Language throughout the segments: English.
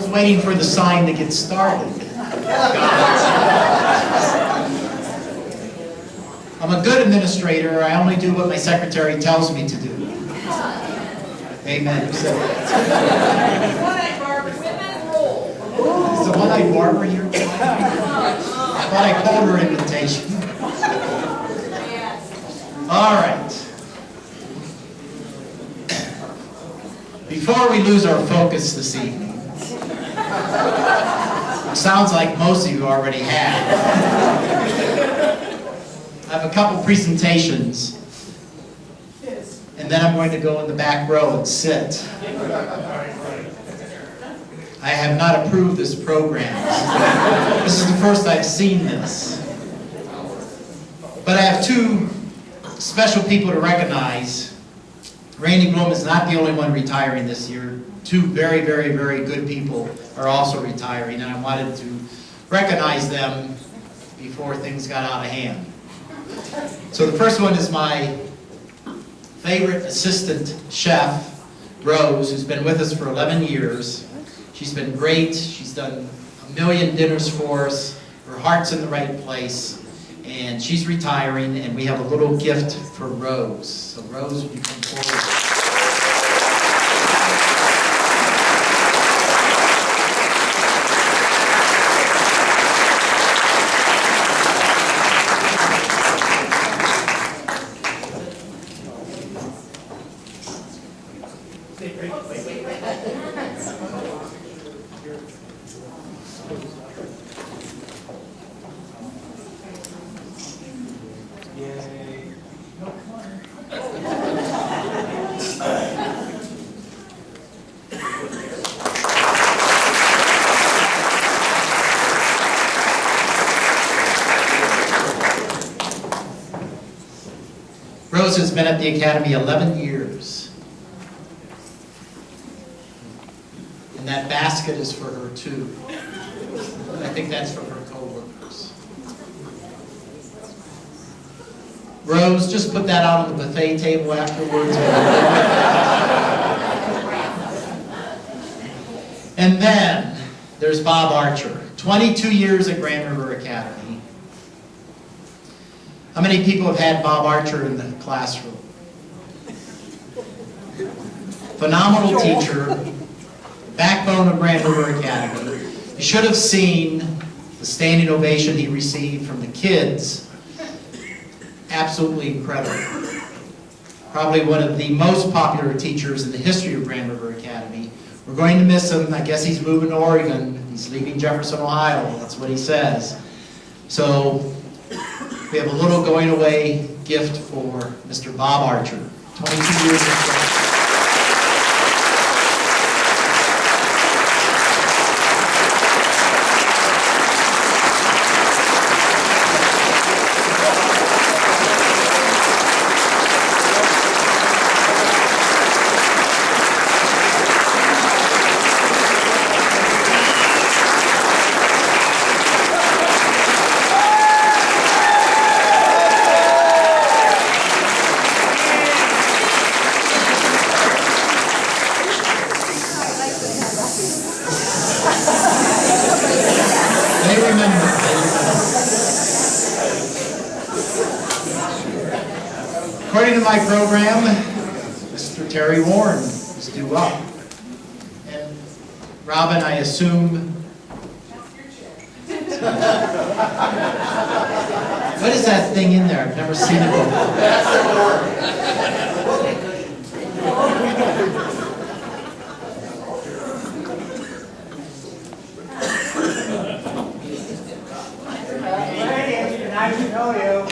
just waiting for the sign to get started. I'm a good administrator. I only do what my secretary tells me to do. Amen. So, One-eyed barber, women roll. is the one-eyed barber here? I thought I called her invitation. All right. Before we lose our focus this evening, it sounds like most of you already have. I have a couple presentations, and then I'm going to go in the back row and sit. I have not approved this program. This is the first I've seen this. But I have two special people to recognize. Randy Bloom is not the only one retiring this year. Two very, very, very good people are also retiring, and I wanted to recognize them before things got out of hand. So the first one is my favorite assistant chef, Rose, who's been with us for 11 years. She's been great. She's done a million dinners for us. Her heart's in the right place. And she's retiring, and we have a little gift for Rose. So Rose, would you come forward? Rose has been at the Academy 11 years. And that basket is for her too. I think that's for her co-workers. Rose, just put that out on the buffet table afterwards. And then there's Bob Archer, 22 years at Grand River Academy. How many people have had Bob Archer in the classroom? Phenomenal teacher, backbone of Grand River Academy. You should have seen the standing ovation he received from the kids. Absolutely incredible. Probably one of the most popular teachers in the history of Grand River Academy. We're going to miss him. I guess he's moving to Oregon. He's leaving Jefferson, Ohio. That's what he says. So we have a little going away gift for Mr. Bob Archer. 22 years of According to my program, Mr. Terry Warren is due up. And Robin, I assume... What is that thing in there? I've never seen it before. Nice to know you.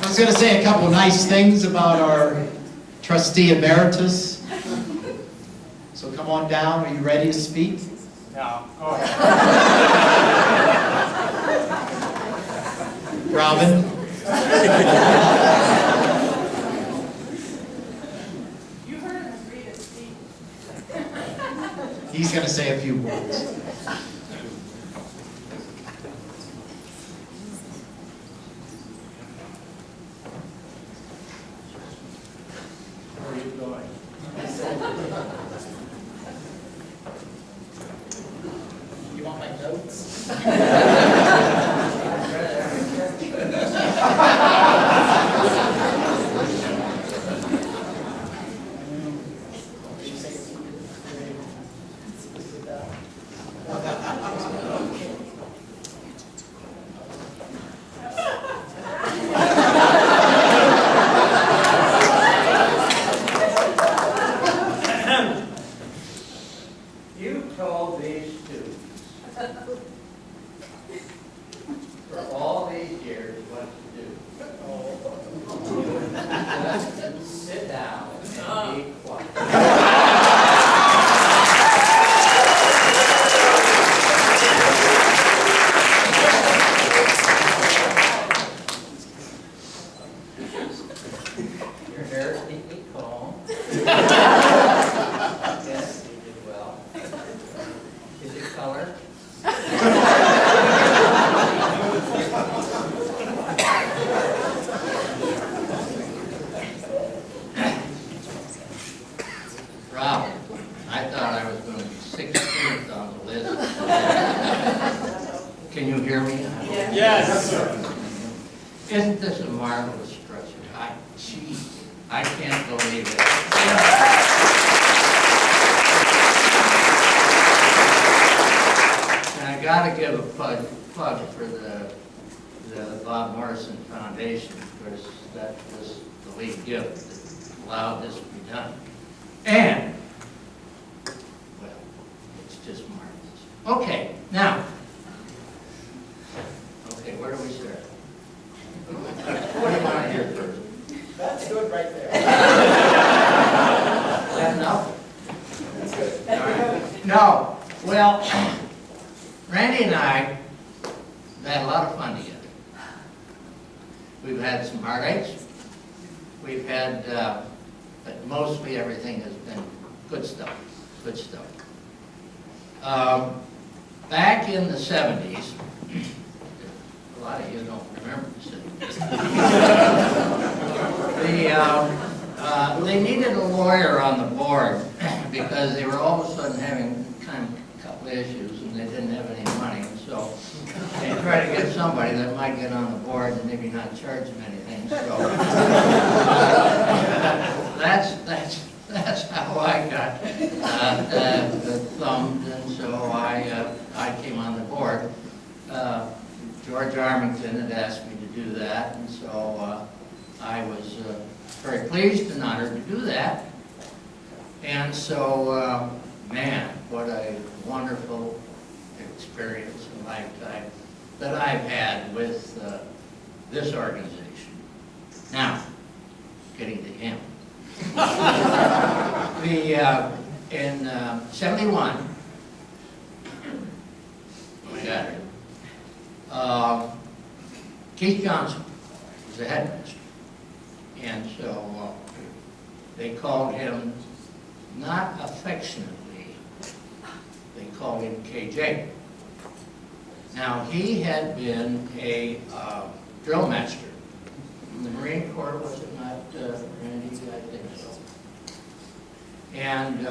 I was going to say a couple nice things about our trustee emeritus. So come on down. Are you ready to speak? No, go ahead. Robin? You heard him read his speech. He's going to say a few words. Can you hear me? Yes. Isn't this a marvelous structure? I can't believe it. And I gotta give a plug for the Bob Morrison Foundation, because that was the lead gift that allowed this to be done. And, well, it's just marvelous. Okay, now, where do we start? What do you want to hear first? That's good right there. Is that enough? That's good. All right. No. Well, Randy and I had a lot of fun together. We've had some heartaches. We've had, but mostly everything has been good stuff. Good stuff. Back in the 70s, a lot of you don't remember the 70s. They needed a lawyer on the board because they were all of a sudden having kind of a couple of issues and they didn't have any money. And so they tried to get somebody that might get on the board and maybe not charge them anything. So that's how I got thumbed, and so I came on the board. George Armington had asked me to do that, and so I was very pleased and honored to do that. And so, man, what a wonderful experience and lifetime that I've had with this organization. Now, getting to him. In 71, we got it. Keith Johnson was the headmaster, and so they called him, not affectionately, they called him KJ. Now, he had been a drill master in the Marine Corps, was it not, Randy? I think so. And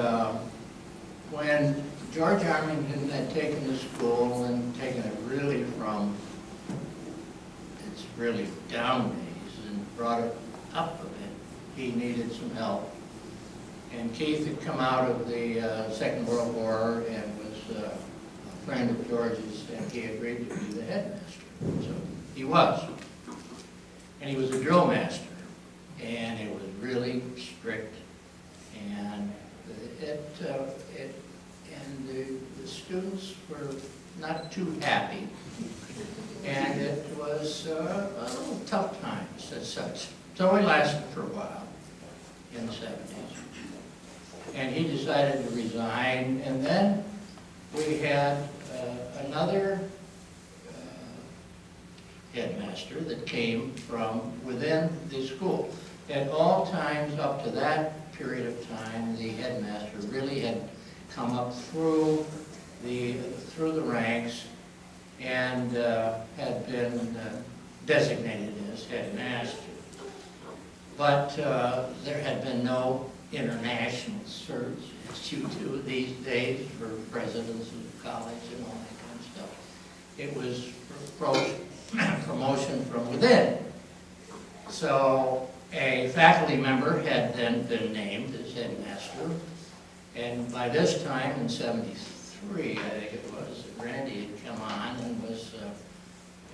when George Armington had taken the school and taken it really from its really down days and brought it up a bit, he needed some help. And Keith had come out of the Second World War and was a friend of George's, and he agreed to be the headmaster. So he was. And he was a drill master, and it was really strict, and the students were not too happy, and it was a little tough times as such. So it lasted for a while in the 70s, and he decided to resign, and then we had another headmaster that came from within the school. At all times up to that period of time, the headmaster really had come up through the ranks and had been designated as headmaster. But there had been no international search, as you do these days, for presidents of the college and all that kind of stuff. It was promotion from within. So a faculty member had then been named as headmaster, and by this time in '73, I think it was, Randy had come on and was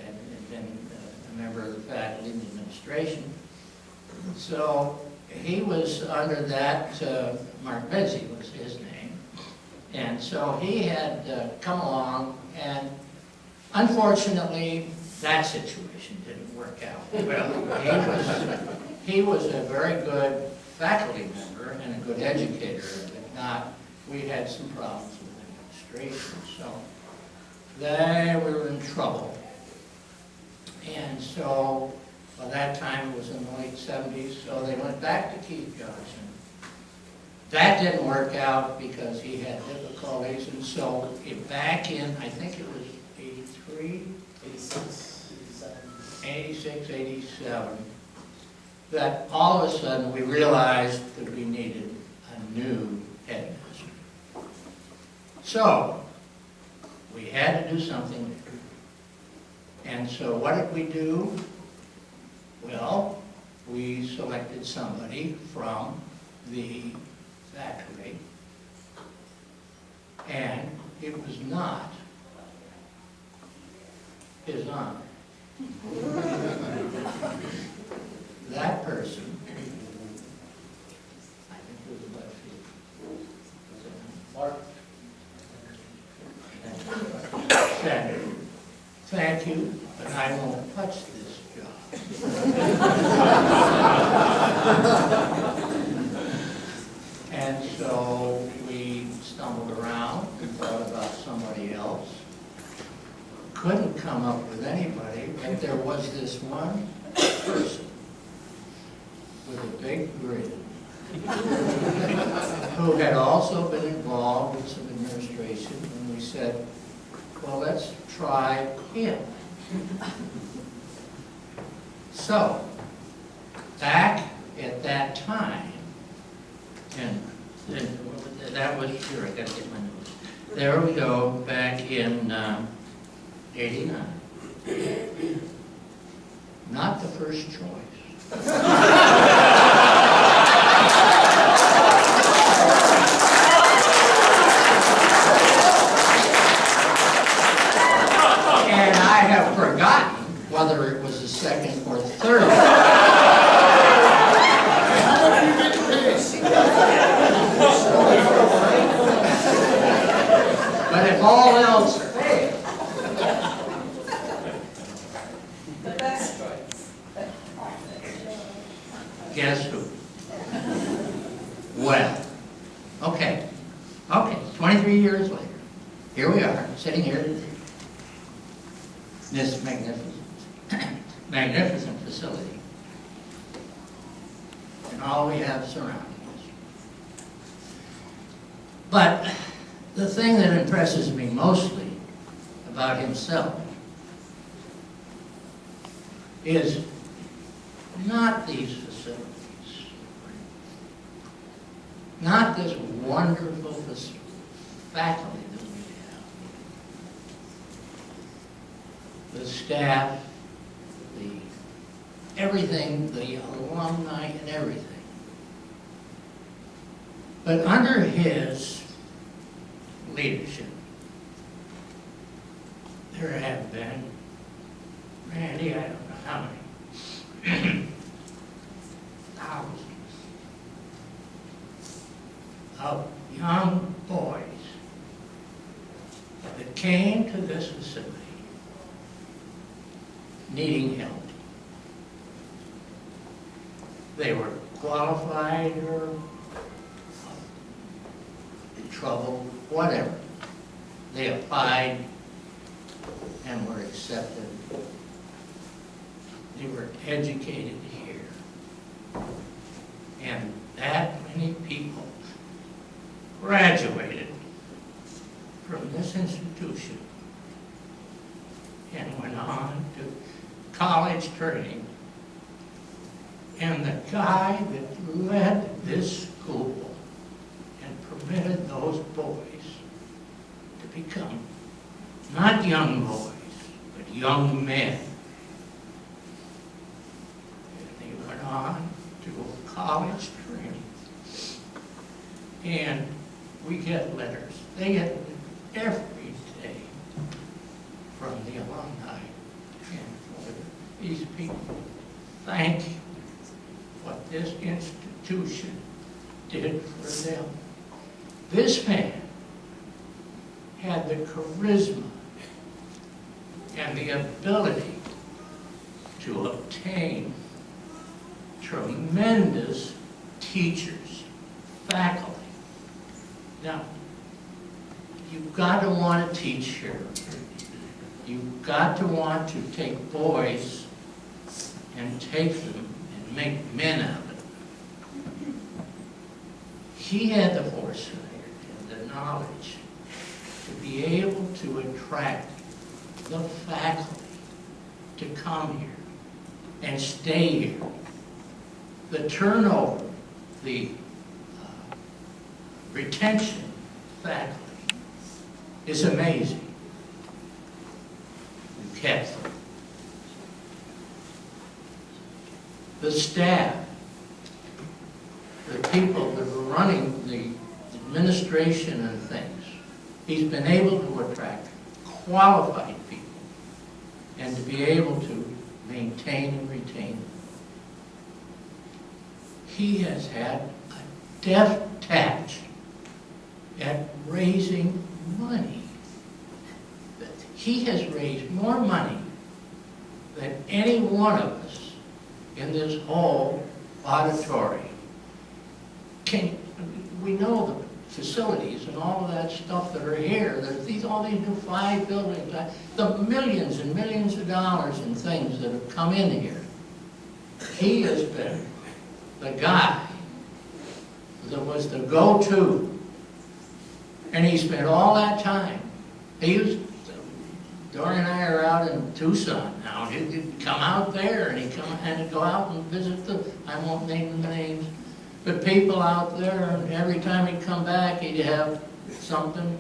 had been a member of the faculty and administration. So he was under that, Mark Benzie was his name, and so he had come along, and unfortunately that situation didn't work out well. He was a very good faculty member and a good educator, but not, we had some problems with administration, so they were in trouble. And so by that time it was in the late 70s, so they went back to Keith Johnson. That didn't work out because he had difficulties, and so back in, I think it was 83? 86, 87, that all of a sudden we realized that we needed a new headmaster. So we had to do something different. And so what did we do? Well, we selected somebody from the faculty, and it was not his honor. That person, I think it was a left field. Mark. Said, thank you, but I won't touch this job. And so we stumbled around and thought about somebody else. Couldn't come up with anybody, but there was this one person with a big grin who had also been involved with some administration, and we said, well, let's try him. So, back at that time, and that was, sure, I gotta get my notes. There we go, back in 89. Not the first choice. And I have forgotten whether it was the second or third. But if all else failed, The best choice. guess who? Well, okay, 23 years later, here we are, sitting here today. This magnificent facility, and all we have surrounding us. But the thing that impresses me mostly about himself is not these facilities, not this wonderful faculty that we have, the staff, everything, the alumni and everything. But under his leadership, there have been, Randy, I don't know how many, thousands of young boys that came to this facility needing help. They were qualified or in trouble, whatever. They applied and were accepted. They were educated here. And that many people graduated from this institution and went on to college training. And the guy that led this school and permitted those boys to become not young boys, but young men. And they went on to college training. And we get letters. They get every day from the alumni. And for these people, thank you. What this institution did for them. This man had the charisma and the ability to obtain tremendous teachers, faculty. Now, you've got to want to teach here. You've got to want to take boys and take them and make men out of them. He had the foresight and the knowledge to be able to attract the faculty to come here and stay here. The turnover, the retention faculty is amazing. We kept them. the staff, the people that are running the administration and things. He's been able to attract qualified people and to be able to maintain and retain them. He has had a deft touch at raising money. He has raised more money than any one of us in this whole auditorium. We know the facilities and all of that stuff that are here. There's all these new 5 buildings, the millions and millions of dollars in things that have come in here. He has been the guy that was the go-to. And he spent all that time. Dory and I are out in Tucson now. He'd come out there and he'd go out and visit I won't name the names, but people out there, and every time he'd come back, he'd have something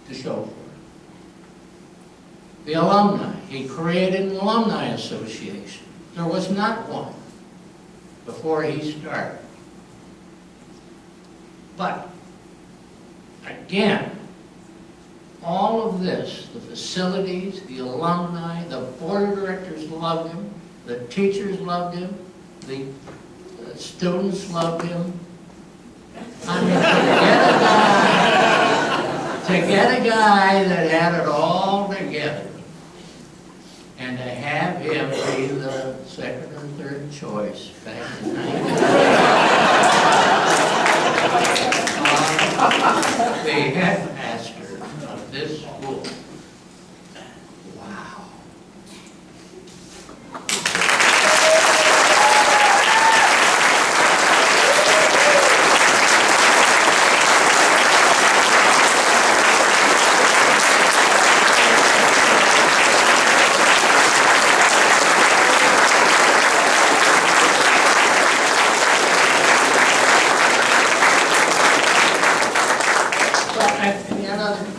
to show for it. The alumni, he created an alumni association. There was not one before he started. But, again, all of this, the facilities, the alumni, the board of directors loved him, the teachers loved him, the students loved him. I mean, to get a guy that had it all together, and to have him be the second or third choice back in the headmaster of this school. Wow.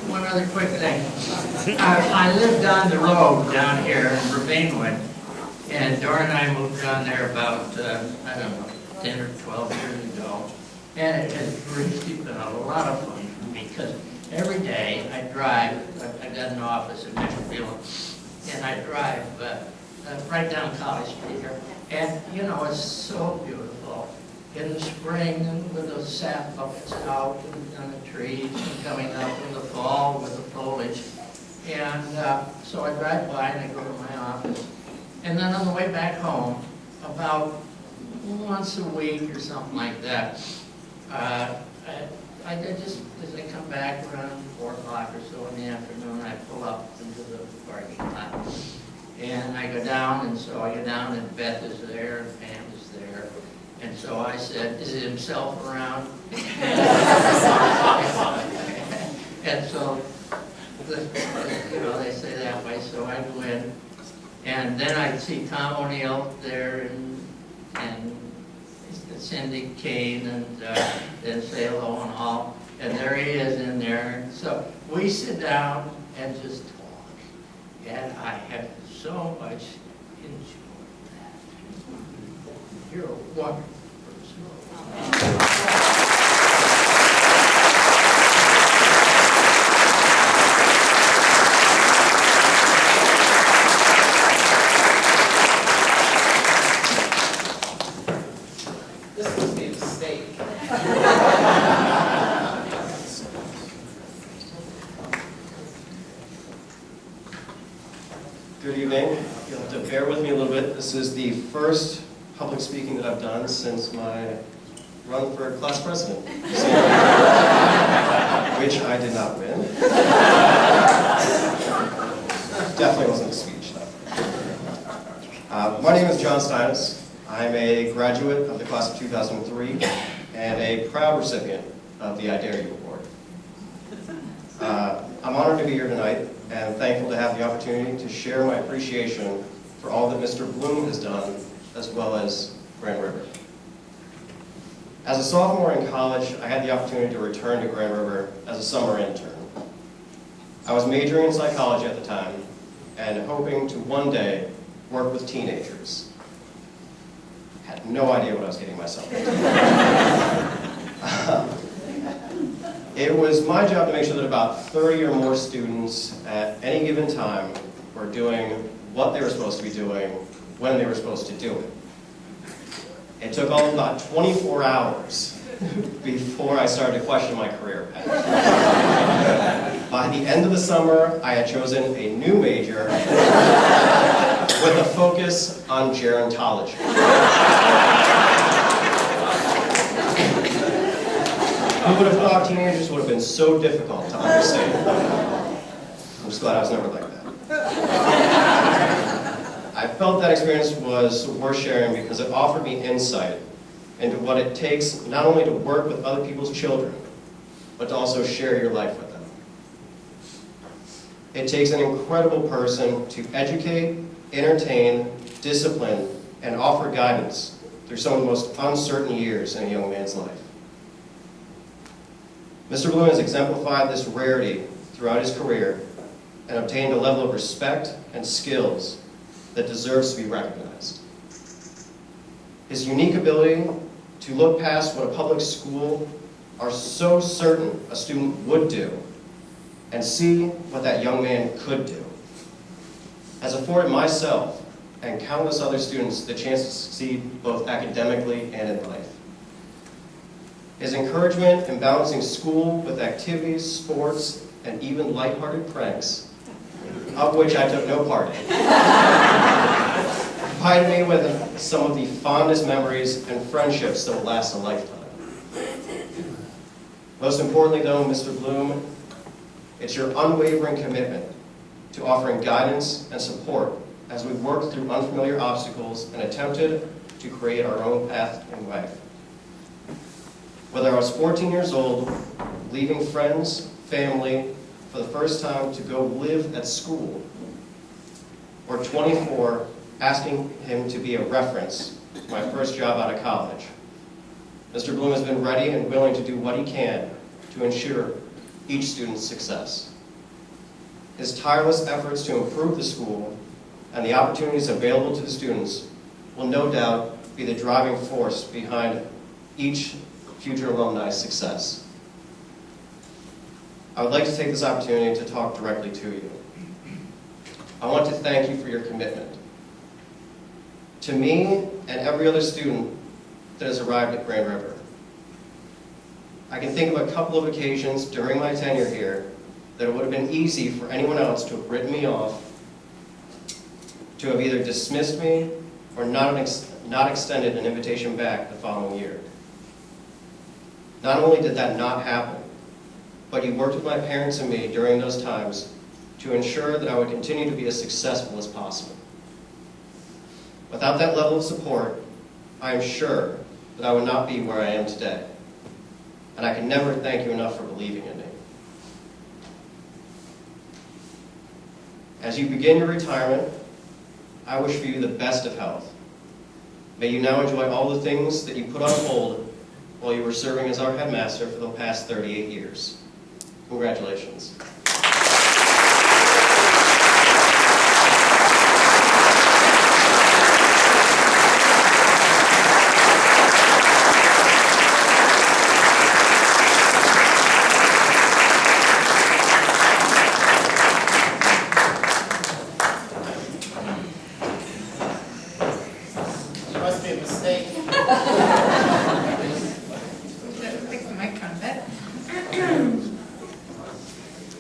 One other quick thing. I lived down the road down here in Remainwood, and Dora and I moved down there about, 10 or 12 years ago. And it has really been a lot of fun for me, because every day I drive, I got an office in Nashville, and I drive right down College Street here. And, it's so beautiful. In the spring, and with the sap buckets out and the trees, and coming up in the fall with the foliage. And so I drive by and I go to my office. And then on the way back home, about once a week or something like that, I just, as I come back around 4 o'clock or so in the afternoon, I pull up into the parking lot. And I go down, and so I go down, and Beth is there, and Pam is there. And so I said, is it himself around? And so, they say that way, so I go in. And then I see Tom O'Neill there, and Cindy Kane, and then say hello and all. And there he is in there. So we sit down and just talk. And I have so much enjoyed. You're a wonderful person. This must be a mistake. Good evening. You'll have to bear with me a little bit. This is the first public speaking that I've done since my run for class president, which I did not win. Definitely wasn't a speech, though. My name is John Steinis. I'm a graduate of the class of 2003 and a proud recipient of the I Dare You Award. I'm honored to be here tonight and thankful to have the opportunity to share my appreciation for all that Mr. Bloom has done, as well as Grand River. As a sophomore in college, I had the opportunity to return to Grand River as a summer intern. I was majoring in psychology at the time and hoping to one day work with teenagers no idea what I was getting myself into. It was my job to make sure that about 30 or more students at any given time were doing what they were supposed to be doing when they were supposed to do it. It took all about 24 hours before I started to question my career path. By the end of the summer, I had chosen a new major with a focus on gerontology. Who would have thought teenagers would have been so difficult to understand? I'm just glad I was never like that. I felt that experience was worth sharing because it offered me insight into what it takes not only to work with other people's children, but to also share your life with them. It takes an incredible person to educate, entertain, discipline, and offer guidance through some of the most uncertain years in a young man's life. Mr. Bloom has exemplified this rarity throughout his career and obtained a level of respect and skills that deserves to be recognized. His unique ability to look past what a public school are so certain a student would do and see what that young man could do has afforded myself and countless other students the chance to succeed both academically and in life. His encouragement in balancing school with activities, sports, and even lighthearted pranks, of which I took no part in, provided me with some of the fondest memories and friendships that will last a lifetime. Most importantly, though, Mr. Bloom, it's your unwavering commitment to offering guidance and support as we worked through unfamiliar obstacles and attempted to create our own path in life. Whether I was 14 years old, leaving friends, family, for the first time to go live at school, or 24, asking him to be a reference to my first job out of college, Mr. Bloom has been ready and willing to do what he can to ensure each student's success. His tireless efforts to improve the school and the opportunities available to the students will no doubt be the driving force behind each future alumni's success. I would like to take this opportunity to talk directly to you. I want to thank you for your commitment. To me and every other student that has arrived at Grand River, I can think of a couple of occasions during my tenure here that it would have been easy for anyone else to have written me off, to have either dismissed me or not extended an invitation back the following year. Not only did that not happen, but you worked with my parents and me during those times to ensure that I would continue to be as successful as possible. Without that level of support, I am sure that I would not be where I am today. And I can never thank you enough for believing in me. As you begin your retirement, I wish for you the best of health. May you now enjoy all the things that you put on hold while you were serving as our headmaster for the past 38 years. Congratulations. It must be a mistake. Fix the microphone a bit.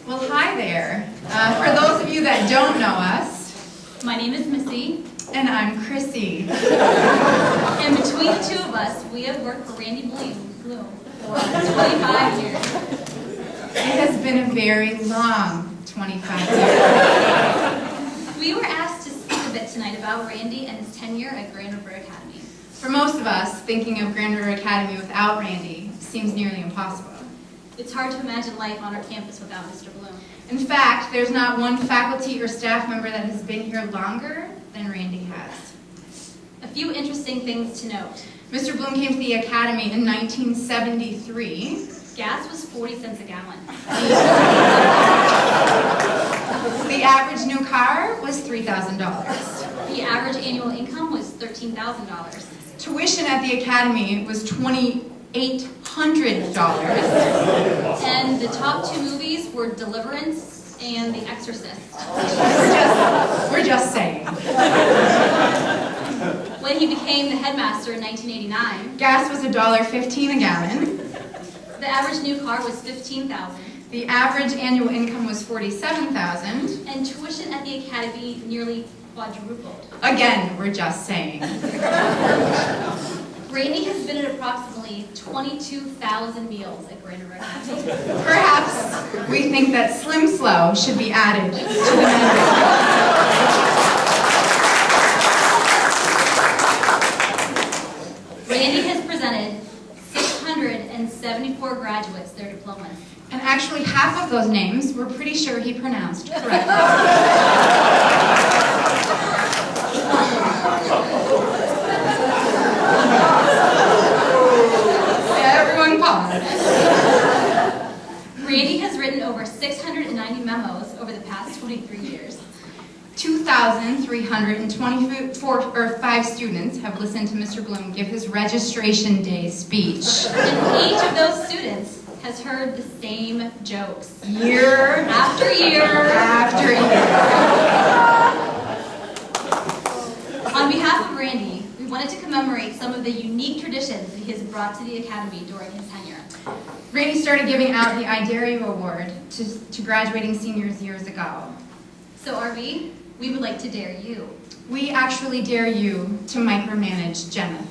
Well, hi there. For those of you that don't know us, My name is Missy, and I'm Chrissy. and between the two of us, we have worked for Randy Bloom for 25 years. It has been a very long 25 years. We were asked to speak a bit tonight about Randy and his tenure at Grand River Academy. For most of us, thinking of Grand River Academy without Randy seems nearly impossible. It's hard to imagine life on our campus without Mr. Bloom. In fact, there's not one faculty or staff member that has been here longer than Randy has. A few interesting things to note. Mr. Bloom came to the Academy in 1973. Gas was 40 cents a gallon. The average new car was $3,000. The average annual income was $13,000. Tuition at the academy was $2,800. And the top two movies were Deliverance and The Exorcist. We're just saying. When he became the headmaster in 1989, Gas was $1.15 a gallon. the average new car was $15,000, The average annual income was $47,000. and tuition at the academy nearly quadrupled. Again, we're just saying. Randy has been at approximately 22,000 meals at Grand River. Perhaps we think that Slim Slow should be added to the menu. Randy has presented 674 graduates their diplomas. And actually, half of those names we're pretty sure he pronounced correctly. Everyone pause. Randy has written over 690 memos over the past 23 years. 2,325 students have listened to Mr. Bloom give his registration day speech. And each of those students has heard the same jokes. Year After year. after year. On behalf of Randy, we wanted to commemorate some of the unique traditions that he has brought to the Academy during his tenure. Randy started giving out the I Dare You Award to graduating seniors years ago. So RV, we would like to dare you. We actually dare you to micromanage Jenneth.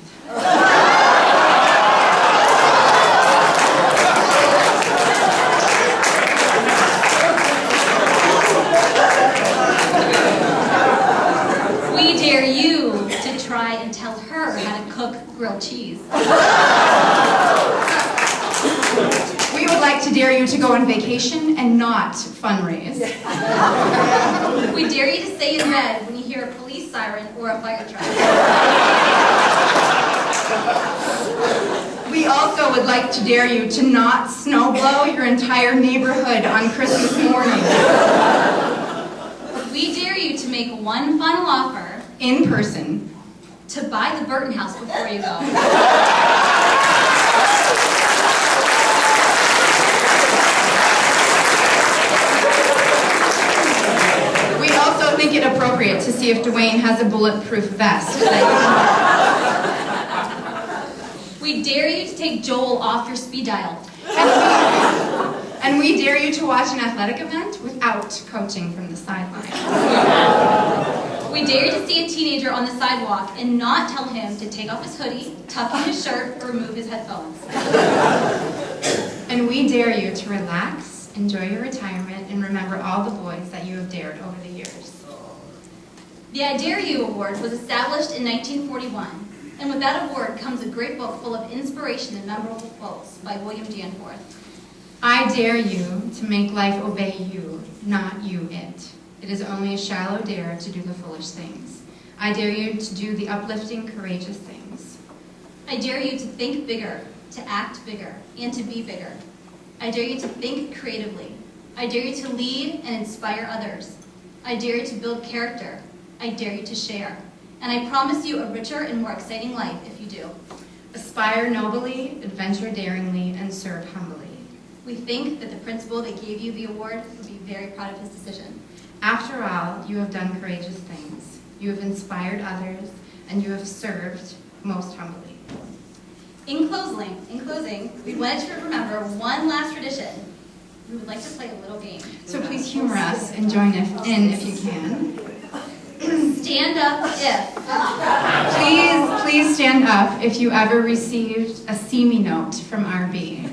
We dare you to try and tell her how to cook grilled cheese. We would like to dare you to go on vacation and not fundraise. We dare you to stay in bed when you hear a police siren or a fire truck. We also would like to dare you to not snowblow your entire neighborhood on Christmas morning. We dare you to make one final offer In person. to buy the Burton house before you go. We also think it appropriate to see if Dwayne has a bulletproof vest. We dare you to take Joel off your speed dial. And we dare you to watch an athletic event without coaching from the sideline. We dare you to see a teenager on the sidewalk and not tell him to take off his hoodie, tuck in his shirt, or remove his headphones. And we dare you to relax, enjoy your retirement, and remember all the boys that you have dared over the years. The I Dare You Award was established in 1941, and with that award comes a great book full of inspiration and memorable quotes by William Danforth. I dare you to make life obey you, not you it. It is only a shallow dare to do the foolish things. I dare you to do the uplifting, courageous things. I dare you to think bigger, to act bigger, and to be bigger. I dare you to think creatively. I dare you to lead and inspire others. I dare you to build character. I dare you to share. And I promise you a richer and more exciting life if you do. Aspire nobly, adventure daringly, and serve humbly. We think that the principal that gave you the award would be very proud of his decision. After all, you have done courageous things. You have inspired others, and you have served most humbly. In closing, we wanted to remember one last tradition. We would like to play a little game. So please humor us and join in if you can. Stand up if. Please stand up if you ever received a see me note from RB.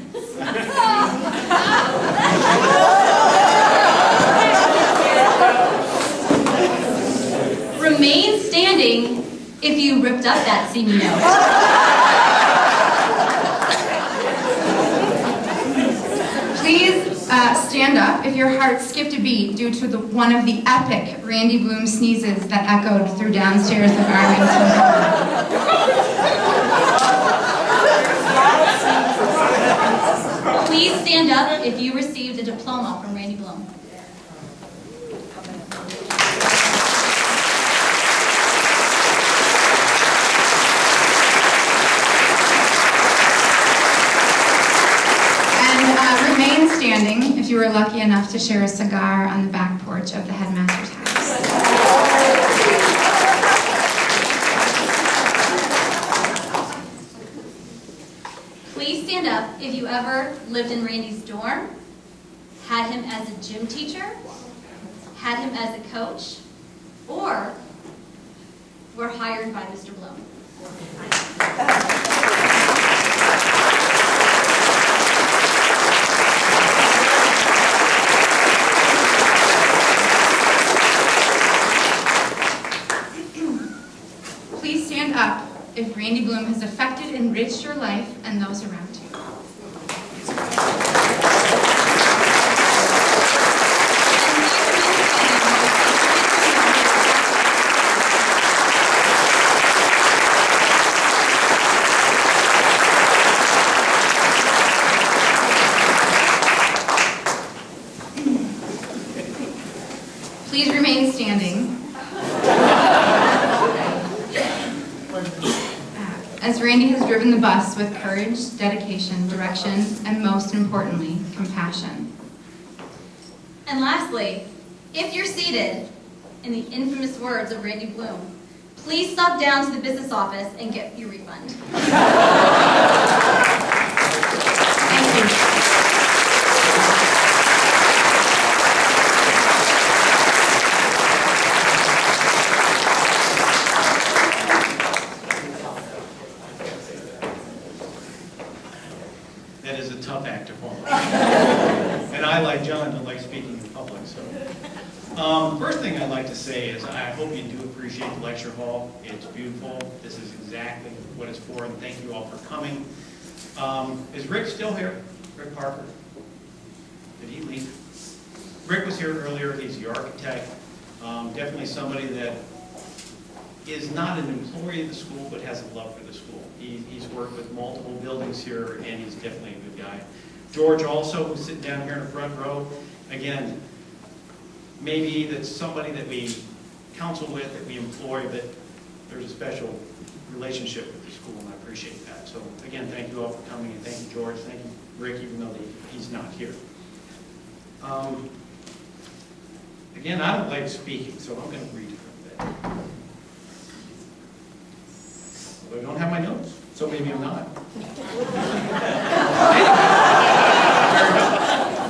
Remain standing if you ripped up that see me note. Please stand up if your heart skipped a beat due to one of the epic Randy Bloom sneezes that echoed through downstairs of Arlington Hall. Please stand up if you received a diploma from Randy Bloom. you were lucky enough to share a cigar on the back porch of the headmaster's house. Please stand up if you ever lived in Randy's dorm, had him as a gym teacher, had him as a coach, or were hired by Mr. Bloom. Please stand up if Randy Bloom has affected and enriched your life and those around you. Please remain standing. As Randy has driven the bus with courage, dedication, direction, and most importantly, compassion. And lastly, if you're seated, in the infamous words of Randy Bloom, please stop down to the business office and get your refund. Thank you. That is a tough act to follow. And I, like John, don't like speaking in public. So, first thing I'd like to say is I hope you do appreciate the lecture hall. It's beautiful. This is exactly what it's for, and thank you all for coming. Is Rick still here? Rick Parker? Did he leave? Rick was here earlier. He's the architect. Definitely somebody that is not an employee of the school, but has a love for the school. He's worked with multiple buildings here, and he's definitely a good guy. George also, who's sitting down here in the front row. Again, maybe that's somebody that we counsel with, that we employ, but there's a special relationship with the school, and I appreciate that. So again, thank you all for coming, and thank you, George. Thank you, Rick, even though he's not here. Again, I don't like speaking, so I'm going to read it a bit. I don't have my notes, so maybe I'm not.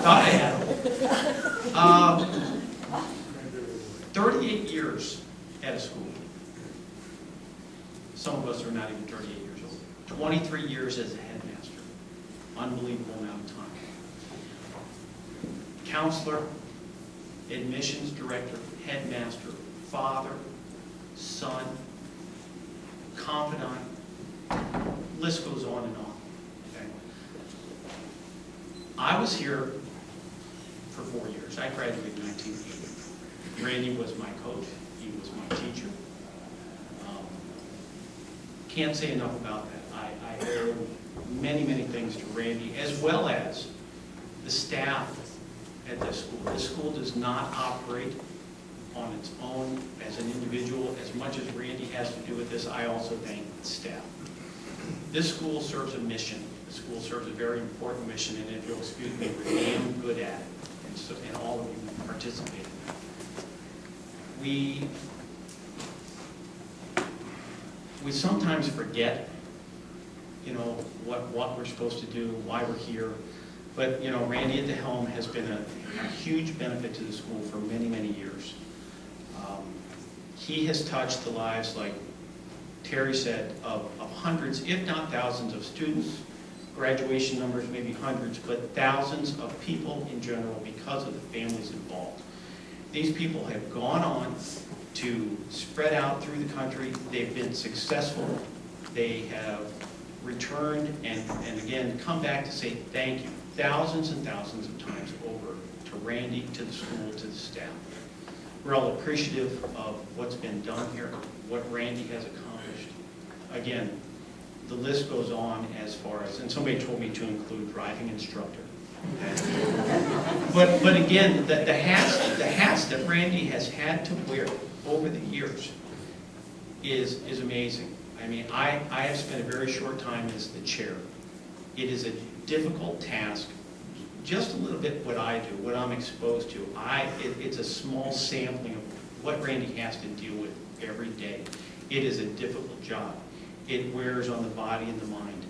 Thought I had them. 38 years at a school. Some of us are not even 38 years old. 23 years as a headmaster. Unbelievable amount of time. Counselor, admissions director, headmaster, father, son, confidant, list goes on and on. Okay? I was here for 4 years. I graduated in 1980. Randy was my coach. He was my teacher. Can't say enough about that. I owe many, many things to Randy, as well as the staff at this school. This school does not operate on its own as an individual. As much as Randy has to do with this, I also thank the staff. This school serves a mission. The school serves a very important mission, and if you'll excuse me, we're damn good at it, and all of you participate in that. We sometimes forget, what we're supposed to do, why we're here. But, Randy at the helm has been a huge benefit to the school for many, many years. He has touched the lives, like Terry said, of hundreds, if not thousands of students. Graduation numbers, maybe hundreds, but thousands of people in general because of the families involved. These people have gone on to spread out through the country. They've been successful. They have returned and again come back to say thank you thousands and thousands of times over to Randy, to the school, to the staff. We're all appreciative of what's been done here, what Randy has accomplished. Again, the list goes on as far as, and somebody told me to include driving instructor. Okay. But again, the hats that Randy has had to wear over the years is amazing. I mean, I have spent a very short time as the chair. It is a difficult task, just a little bit what I do, what I'm exposed to. It's a small sampling of what Randy has to deal with every day. It is a difficult job. It wears on the body and the mind.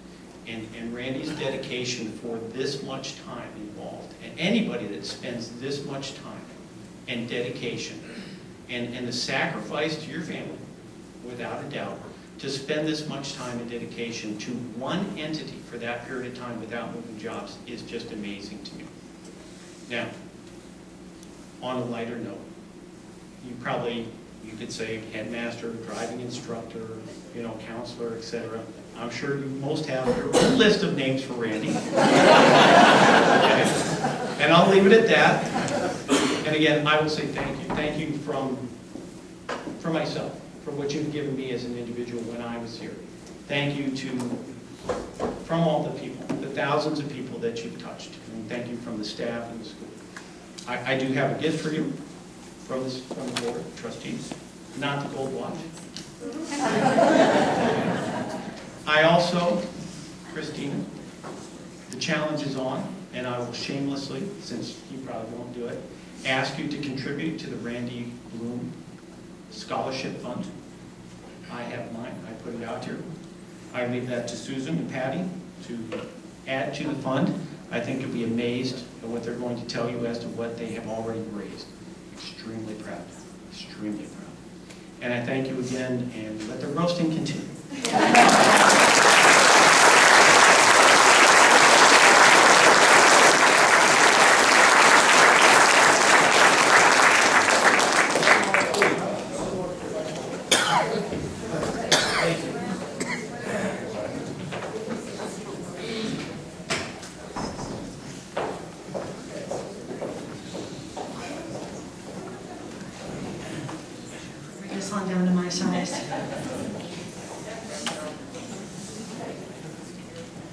And Randy's dedication for this much time involved, and anybody that spends this much time and dedication, and the sacrifice to your family, without a doubt, to spend this much time and dedication to one entity for that period of time without moving jobs is just amazing to me. Now, on a lighter note, you could say headmaster, driving instructor, counselor, etc. I'm sure you most have your own list of names for Randy. Okay. And I'll leave it at that. And again, I will say thank you. Thank you from myself, for what you've given me as an individual when I was here. Thank you from all the people, the thousands of people that you've touched. And thank you from the staff and the school. I do have a gift for you from the board of trustees, not the gold watch. I also, Christina, the challenge is on, and I will shamelessly, since you probably won't do it, ask you to contribute to the Randy Bloom Scholarship Fund. I have mine. I put it out here. I leave that to Susan and Patty to add to the fund. I think you'll be amazed at what they're going to tell you as to what they have already raised. Extremely proud. Extremely proud. And I thank you again, and let the roasting continue. Bring this on down to my size.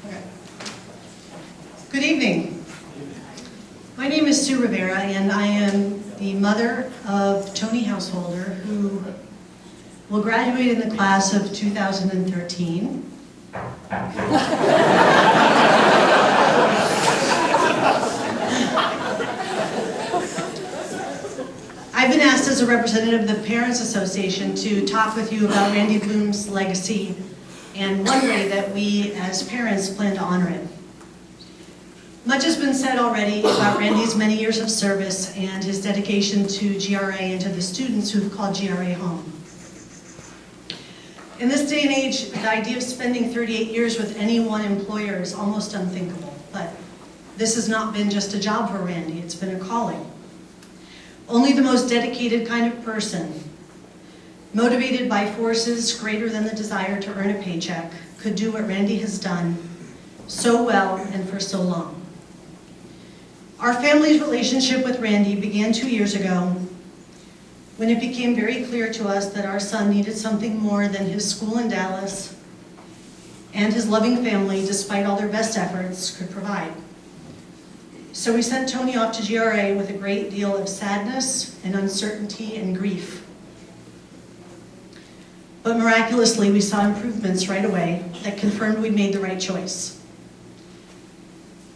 Okay. Good evening. My name is Sue Rivera, and I am the mother of Tony Householder, who will graduate in the class of 2013. I've been asked as a representative of the Parents Association to talk with you about Randy Bloom's legacy and one way that we as parents plan to honor it. Much has been said already about Randy's many years of service and his dedication to GRA and to the students who've called GRA home. In this day and age, the idea of spending 38 years with any one employer is almost unthinkable, but this has not been just a job for Randy, it's been a calling. Only the most dedicated kind of person, motivated by forces greater than the desire to earn a paycheck, could do what Randy has done so well and for so long. Our family's relationship with Randy began 2 years ago when it became very clear to us that our son needed something more than his school in Dallas and his loving family, despite all their best efforts, could provide. So we sent Tony off to GRA with a great deal of sadness and uncertainty and grief. But miraculously, we saw improvements right away that confirmed we'd made the right choice.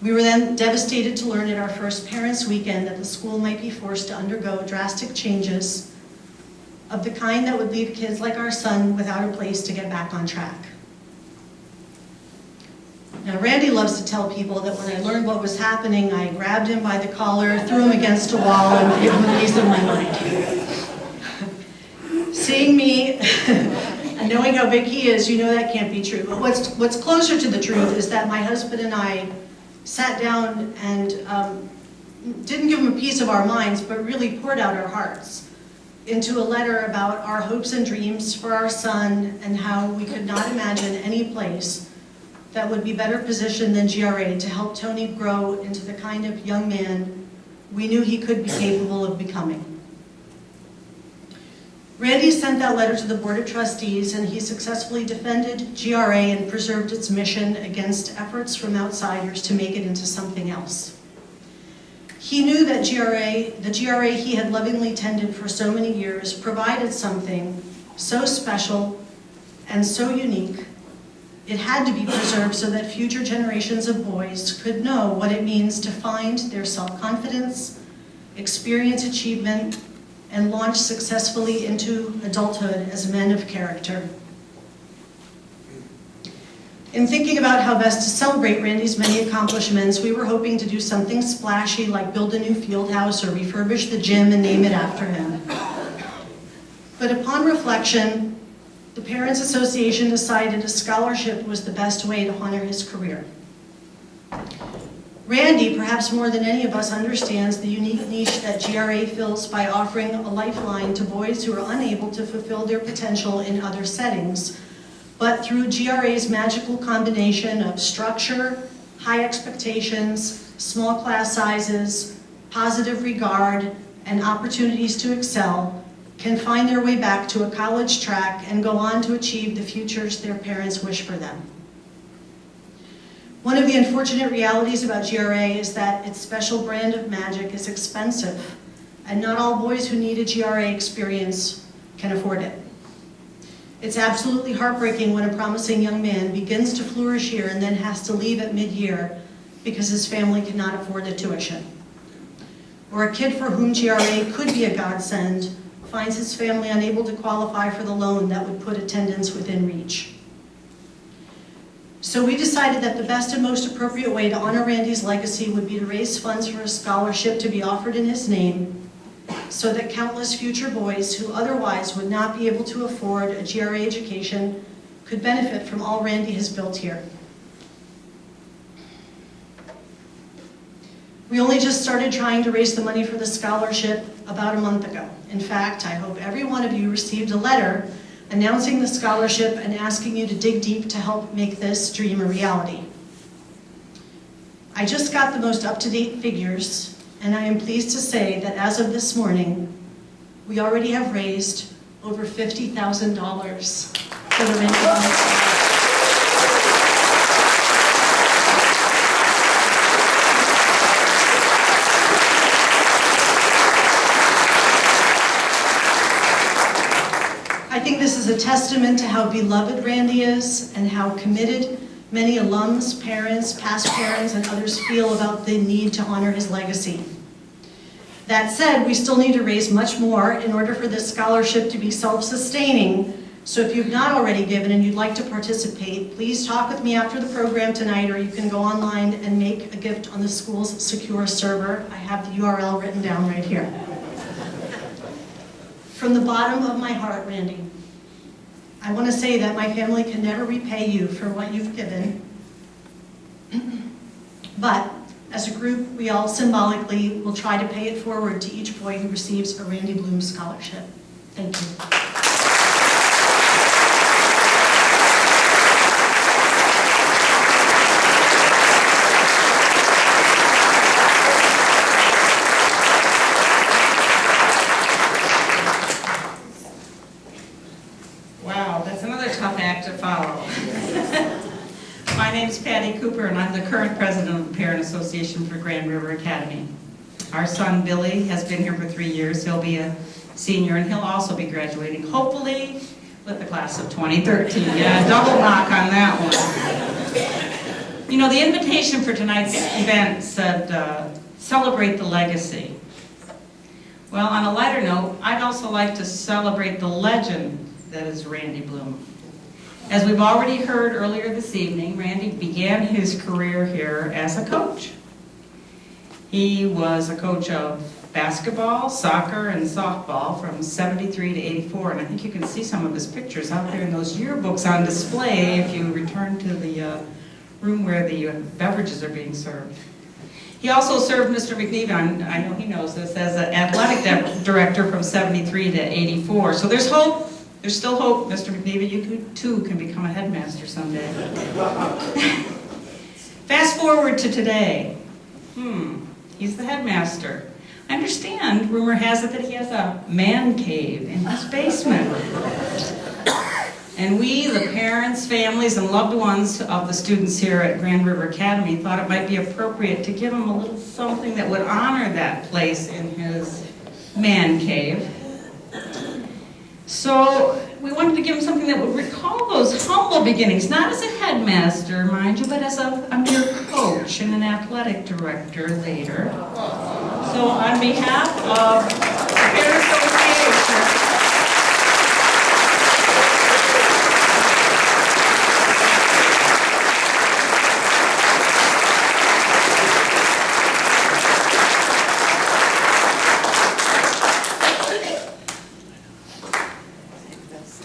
We were then devastated to learn at our first parents' weekend that the school might be forced to undergo drastic changes of the kind that would leave kids like our son without a place to get back on track. Now, Randy loves to tell people that when I learned what was happening, I grabbed him by the collar, threw him against a wall, and gave him a piece of my mind. Seeing me and knowing how big he is, you know that can't be true. But what's closer to the truth is that my husband and I sat down and didn't give him a piece of our minds, but really poured out our hearts into a letter about our hopes and dreams for our son and how we could not imagine any place that would be better positioned than GRA to help Tony grow into the kind of young man we knew he could be capable of becoming. Randy sent that letter to the Board of Trustees, and he successfully defended GRA and preserved its mission against efforts from outsiders to make it into something else. He knew that the GRA he had lovingly tended for so many years, provided something so special and so unique It had to be preserved so that future generations of boys could know what it means to find their self-confidence, experience achievement, and launch successfully into adulthood as men of character. In thinking about how best to celebrate Randy's many accomplishments, we were hoping to do something splashy like build a new field house or refurbish the gym and name it after him. But upon reflection, the Parents Association decided a scholarship was the best way to honor his career. Randy, perhaps more than any of us, understands the unique niche that GRA fills by offering a lifeline to boys who are unable to fulfill their potential in other settings. But through GRA's magical combination of structure, high expectations, small class sizes, positive regard, and opportunities to excel, can find their way back to a college track and go on to achieve the futures their parents wish for them. One of the unfortunate realities about GRA is that its special brand of magic is expensive, and not all boys who need a GRA experience can afford it. It's absolutely heartbreaking when a promising young man begins to flourish here and then has to leave at mid-year because his family cannot afford the tuition. Or a kid for whom GRA could be a godsend finds his family unable to qualify for the loan that would put attendance within reach. So we decided that the best and most appropriate way to honor Randy's legacy would be to raise funds for a scholarship to be offered in his name, so that countless future boys who otherwise would not be able to afford a GRA education could benefit from all Randy has built here. We only just started trying to raise the money for the scholarship about a month ago. In fact, I hope every one of you received a letter announcing the scholarship and asking you to dig deep to help make this dream a reality. I just got the most up-to-date figures, and I am pleased to say that as of this morning, we already have raised over $50,000 for the Randy Blum Scholarship. I think this is a testament to how beloved Randy is and how committed many alums, parents, past parents, and others feel about the need to honor his legacy. That said, we still need to raise much more in order for this scholarship to be self-sustaining. So if you've not already given and you'd like to participate, please talk with me after the program tonight, or you can go online and make a gift on the school's secure server. I have the URL written down right here. From the bottom of my heart, Randy, I want to say that my family can never repay you for what you've given. But as a group, we all symbolically will try to pay it forward to each boy who receives a Randy Blum scholarship. Thank you. My name is Patty Cooper, and I'm the current president of the Parent Association for Grand River Academy. Our son Billy has been here for 3 years. He'll be a senior, and he'll also be graduating, hopefully, with the class of 2013. Yeah, double knock on that one. You know, the invitation for tonight's event said, celebrate the legacy. Well, on a lighter note, I'd also like to celebrate the legend that is Randy Blum. As we've already heard earlier this evening, Randy began his career here as a coach. He was a coach of basketball, soccer, and softball from 73 to 84, and I think you can see some of his pictures out there in those yearbooks on display if you return to the room where the beverages are being served. He also served Mr. McNeve, I know he knows this, as an athletic director from 73 to 84, so there's hope. There's still hope, Mr. McNeve, you too can become a headmaster someday. Fast forward to today. He's the headmaster. I understand, rumor has it that he has a man cave in his basement. And we, the parents, families, and loved ones of the students here at Grand River Academy thought it might be appropriate to give him a little something that would honor that place in his man cave. So we wanted to give him something that would recall those humble beginnings, not as a headmaster, mind you, but as a mere coach and an athletic director later. So on behalf of the Parent Association,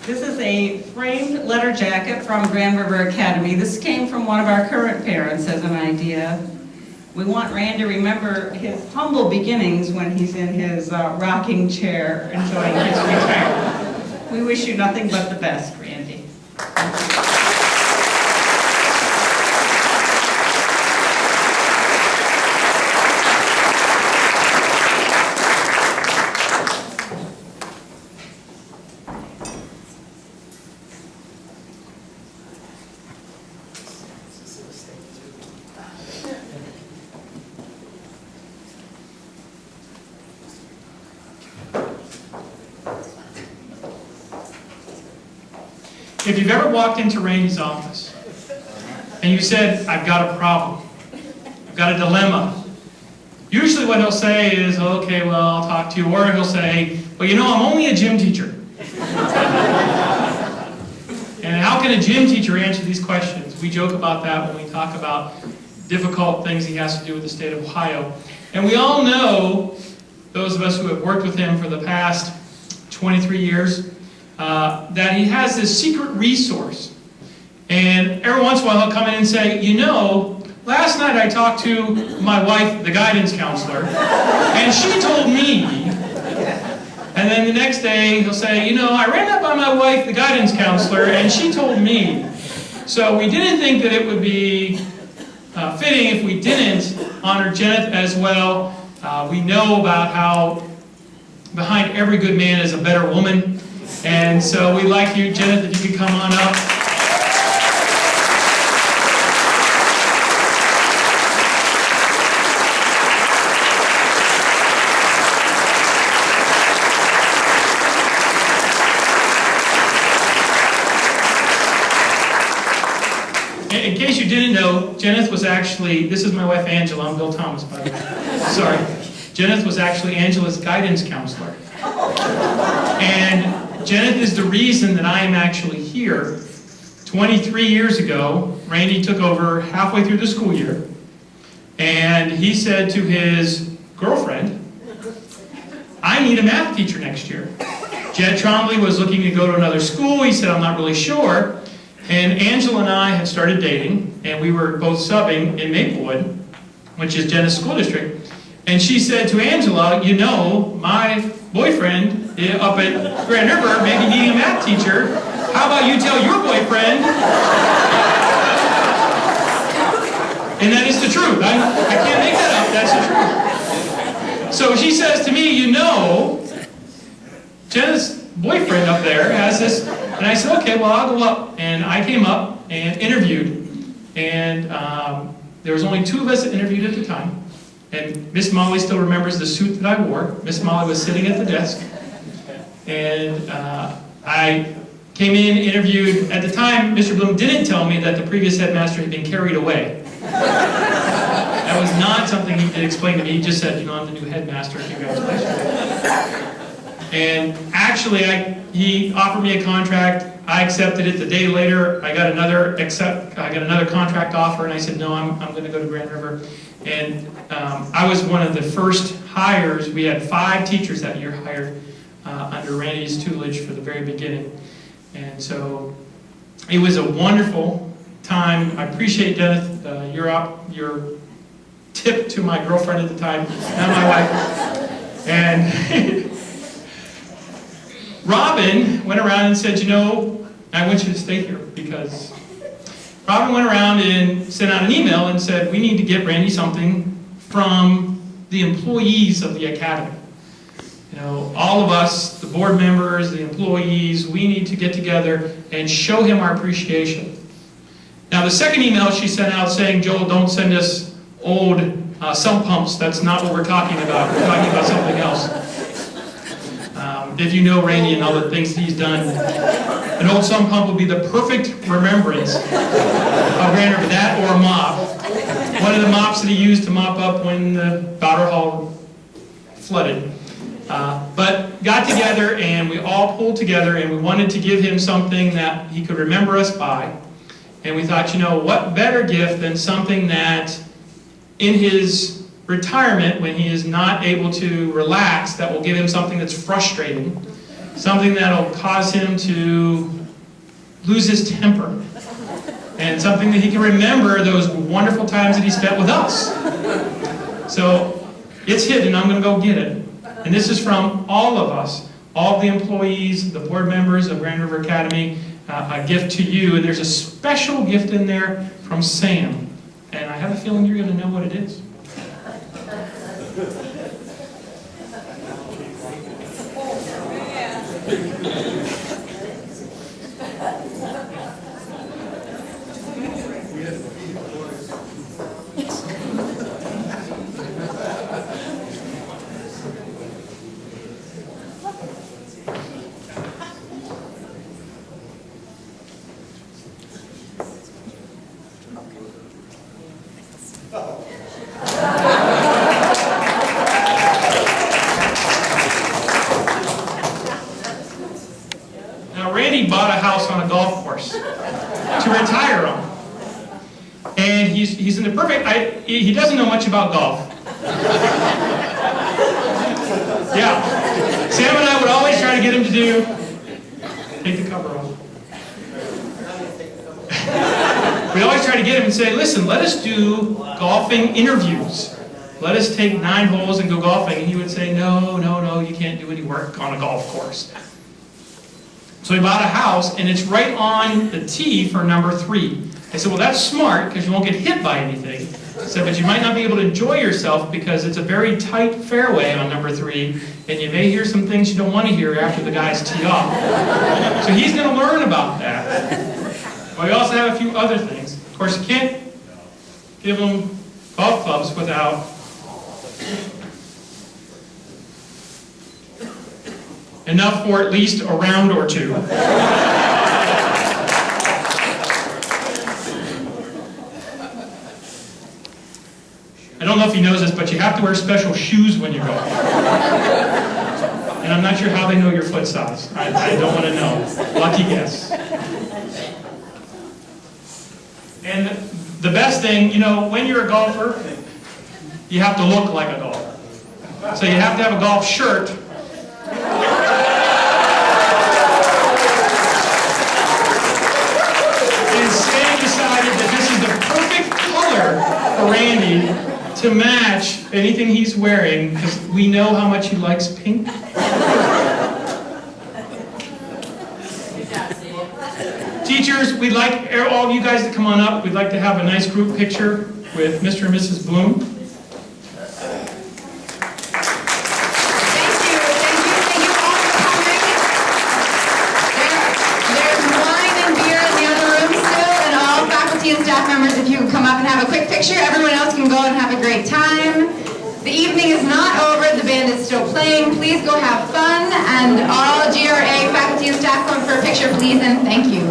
this is a framed letter jacket from Grand River Academy. This came from one of our current parents as an idea. We want Randy to remember his humble beginnings when he's in his rocking chair enjoying his retirement. We wish you nothing but the best, Randy. If you've ever walked into Randy's office and you said, I've got a problem, I've got a dilemma, usually what he'll say is, okay, well, I'll talk to you, or he'll say, well, you know, I'm only a gym teacher. And how can a gym teacher answer these questions? We joke about that when we talk about difficult things he has to do with the state of Ohio. And we all know, those of us who have worked with him for the past 23 years, that he has this secret resource. And every once in a while he'll come in and say, you know, last night I talked to my wife, the guidance counselor, and she told me. And then the next day he'll say, you know, I ran up on my wife, the guidance counselor, and she told me. So we didn't think that it would be fitting if we didn't honor Jenith as well. We know about how behind every good man is a better woman. And so we'd like you, Jenith, if you could come on up. In case you didn't know, Jenith was actually, this is my wife Angela, I'm Bill Thomas, by the way. Sorry. Jenith was actually Angela's guidance counselor. And Jenith is the reason that I am actually here. 23 years ago, Randy took over halfway through the school year, and he said to his girlfriend, I need a math teacher next year. Jed Trombley was looking to go to another school. He said, I'm not really sure. And Angela and I had started dating, and we were both subbing in Maplewood, which is Jenith's school district. And she said to Angela, you know, my boyfriend up at Grand River may be needing a math teacher. How about you tell your boyfriend? And that is the truth. I can't make that up. That's the truth. So she says to me, you know, Jenith's boyfriend up there has this. And I said, okay, well, I'll go up. And I came up and interviewed. And there was only 2 of us that interviewed at the time. And Miss Molly still remembers the suit that I wore. Miss Molly was sitting at the desk. And I came in, interviewed. At the time, Mr. Bloom didn't tell me that the previous headmaster had been carried away. That was not something he did explain to me. He just said, you know, I'm the new headmaster. Congratulations. And actually, he offered me a contract. I accepted it. The day later, I got another contract offer, and I said, no, I'm going to go to Grand River. And I was one of the first hires. We had 5 teachers that year hired under Randy's tutelage for the very beginning. And so it was a wonderful time. I appreciate, Jenith, your tip to my girlfriend at the time, not my wife. And Robin went around and said, you know, I want you to stay here, because Robin went around and sent out an email and said, we need to get Randy something from the employees of the academy. You know, all of us, the board members, the employees, we need to get together and show him our appreciation. Now, the second email she sent out saying, Joel, don't send us old sump pumps. That's not what we're talking about. We're talking about something else. if you know Randy and all the things he's done. An old sump pump would be the perfect remembrance of Grand River, that or a mop. One of the mops that he used to mop up when the Bowder Hall flooded. But got together and we all pulled together and we wanted to give him something that he could remember us by. And we thought, you know, what better gift than something that in his retirement, when he is not able to relax, that will give him something that's frustrating, something that will cause him to lose his temper, and something that he can remember those wonderful times that he spent with us. So it's hidden, I'm going to go get it. And this is from all of us, all of the employees, the board members of Grand River Academy, a gift to you. And there's a special gift in there from Sam. And I have a feeling you're going to know what it is. Now, Randy bought a house on a golf course to retire on. And he's in the perfect, he doesn't know much about golf. Yeah. Sam and I would always try to get him to do, take the cover off. We always try to get him and say, listen, let us do golfing interviews. Let us take 9 holes and go golfing. And he would say, no, you can't do any work on a golf course. So he bought a house, and it's right on the tee for number 3. I said, well, that's smart, because you won't get hit by anything. I said, but you might not be able to enjoy yourself, because it's a very tight fairway on number 3, and you may hear some things you don't want to hear after the guys tee off. So he's going to learn about that. But we also have a few other things. Of course, you can't give them golf clubs without enough for at least a round or 2. I don't know if he knows this, but you have to wear special shoes when you go. And I'm not sure how they know your foot size. I don't want to know. Lucky guess. And the best thing, you know, when you're a golfer, you have to look like a golfer. So you have to have a golf shirt. And Sam decided that this is the perfect color for Randy to match anything he's wearing, because we know how much he likes pink. Teachers, we'd like all you guys to come on up. We'd like to have a nice group picture with Mr. and Mrs. Bloom. Thank you all for coming. There's wine and beer in the other room still, and all faculty and staff members, if you can come up and have a quick picture, everyone else can go and have a great time. The evening is not over, the band is still playing. Please go have fun, and all GRA faculty and staff come for a picture, please, and thank you.